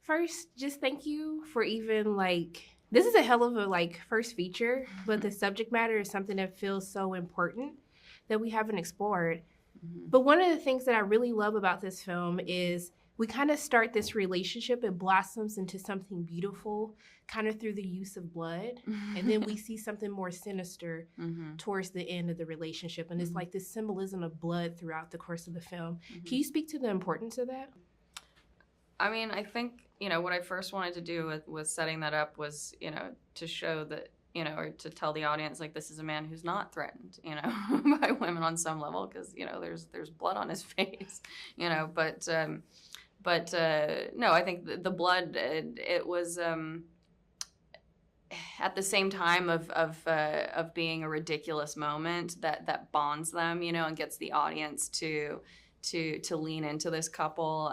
First, just thank you for even this is a hell of a first feature, but the subject matter is something that feels so important that we haven't explored. But one of the things that I really love about this film is we kind of start this relationship. It blossoms into something beautiful, kind of through the use of blood. And then we see something more sinister towards the end of the relationship. And it's like this symbolism of blood throughout the course of the film. Can you speak to the importance of that? I mean, I think, what I first wanted to do with setting that up was, to show that, or to tell the audience, like, this is a man who's not threatened, by women on some level, because, there's blood on his face, but no, I think the blood, it was, at the same time of being a ridiculous moment that bonds them, and gets the audience to lean into this couple.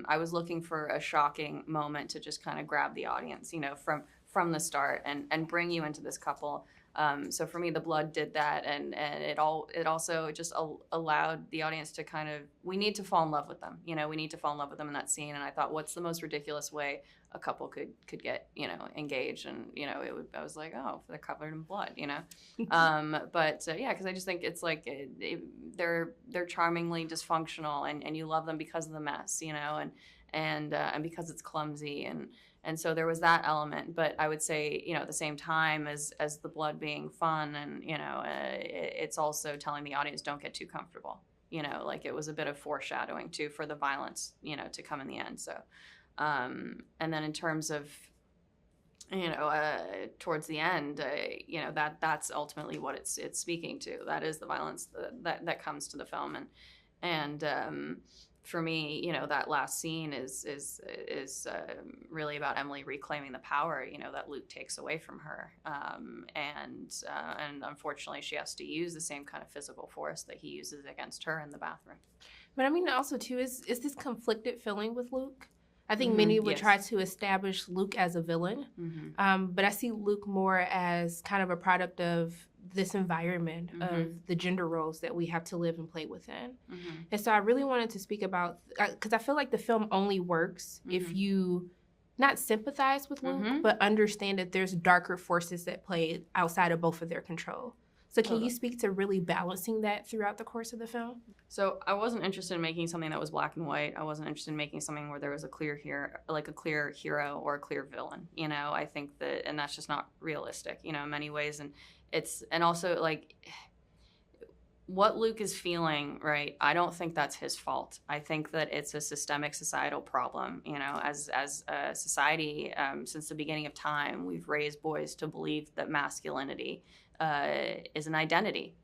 I was looking for a shocking moment to just kind of grab the audience, from the start and bring you into this couple. So for me, the blood did that, and it also just allowed the audience to we need to fall in love with them. We need to fall in love with them in that scene. And I thought, what's the most ridiculous way a couple could get, engaged? And, I was like, oh, they're covered in blood, but yeah, because I just think it's like they're charmingly dysfunctional, and you love them because of the mess, and because it's clumsy, and so there was that element. But I would say, at the same time as the blood being fun, and it's also telling the audience, don't get too comfortable. It was a bit of foreshadowing too for the violence, to come in the end. So, and then in terms of, towards the end, that's ultimately what it's speaking to. That is the violence that comes to the film, and for me, that last scene is really about Emily reclaiming the power, that Luke takes away from her, and unfortunately, she has to use the same kind of physical force that he uses against her in the bathroom. But I mean, also too, is this conflicted feeling with Luke? I think many would try to establish Luke as a villain, but I see Luke more as kind of a product of this environment of the gender roles that we have to live and play within. And so I really wanted to speak about, because I feel like the film only works if you not sympathize with Luke, but understand that there's darker forces that play outside of both of their control. So can you speak to really balancing that throughout the course of the film? So I wasn't interested in making something that was black and white. I wasn't interested in making something where there was a clear hero or a clear villain. I think that, and that's just not realistic, in many ways. And also like what Luke is feeling, right? I don't think that's his fault. I think that it's a systemic societal problem. As a society, since the beginning of time, we've raised boys to believe that masculinity is an identity,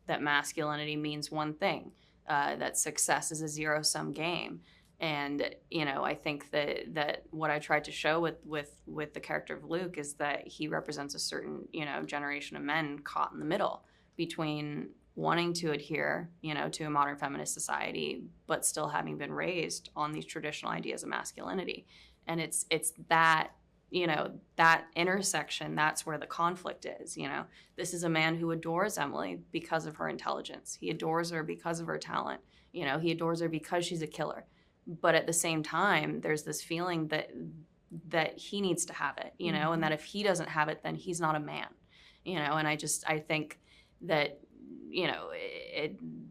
that masculinity means one thing, that success is a zero-sum game. And, I think that what I tried to show with the character of Luke is that he represents a certain, generation of men caught in the middle between wanting to adhere, to a modern feminist society, but still having been raised on these traditional ideas of masculinity. And it's that, that intersection, that's where the conflict is. This is a man who adores Emily because of her intelligence. He adores her because of her talent. He adores her because she's a killer. But at the same time, there's this feeling that he needs to have it, and that if he doesn't have it, then he's not a man, and I think that,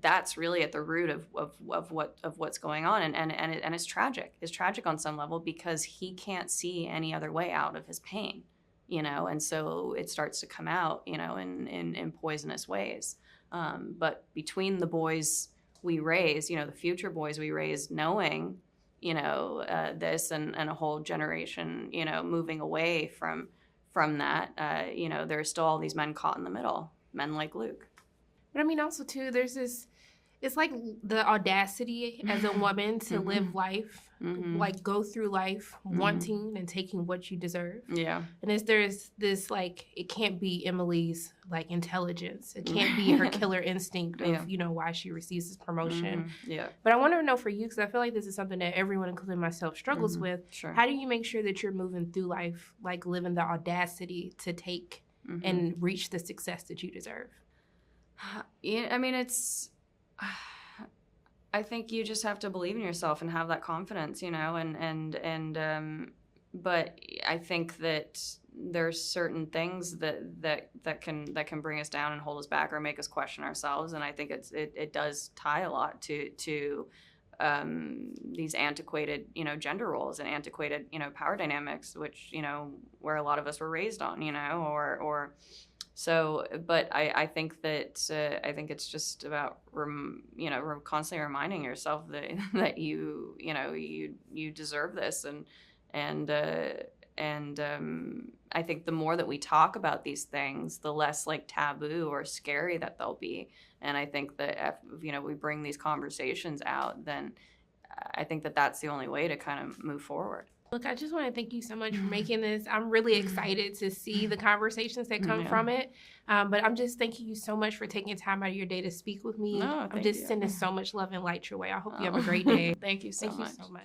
that's really at the root of what's going on. And it's tragic. It's tragic on some level because he can't see any other way out of his pain, and so it starts to come out, in poisonous ways. But between the boys we raise, the future boys we raise, knowing, this and a whole generation, moving away from that, there's still all these men caught in the middle, men like Luke. But I mean, also too, there's this, it's like the audacity as a woman to live life, like go through life wanting and taking what you deserve. Yeah. And there's this, it can't be Emily's, intelligence. It can't be her killer instinct of, why she receives this promotion. Yeah. But I want to know for you, because I feel like this is something that everyone, including myself, struggles with. Sure. How do you make sure that you're moving through life, living the audacity to take and reach the success that you deserve? Yeah, I mean, it's... I think you just have to believe in yourself and have that confidence, you know, but I think that there's certain things that can bring us down and hold us back or make us question ourselves. And I think it does tie a lot to these antiquated, you know, gender roles and antiquated, you know, power dynamics, which, you know, where a lot of us were raised on, you know, or so, but I think that I think it's just about you know, constantly reminding yourself that you deserve this, and I think the more that we talk about these things, the less like taboo or scary that they'll be. And I think that if, you know, we bring these conversations out, then I think that that's the only way to kind of move forward. Look, I just want to thank you so much for making this. I'm really excited to see the conversations that come from it. But I'm just thanking you so much for taking time out of your day to speak with me. No, I'm just sending so much love and light your way. I hope you have a great day. Thank you so much. Thank you so much.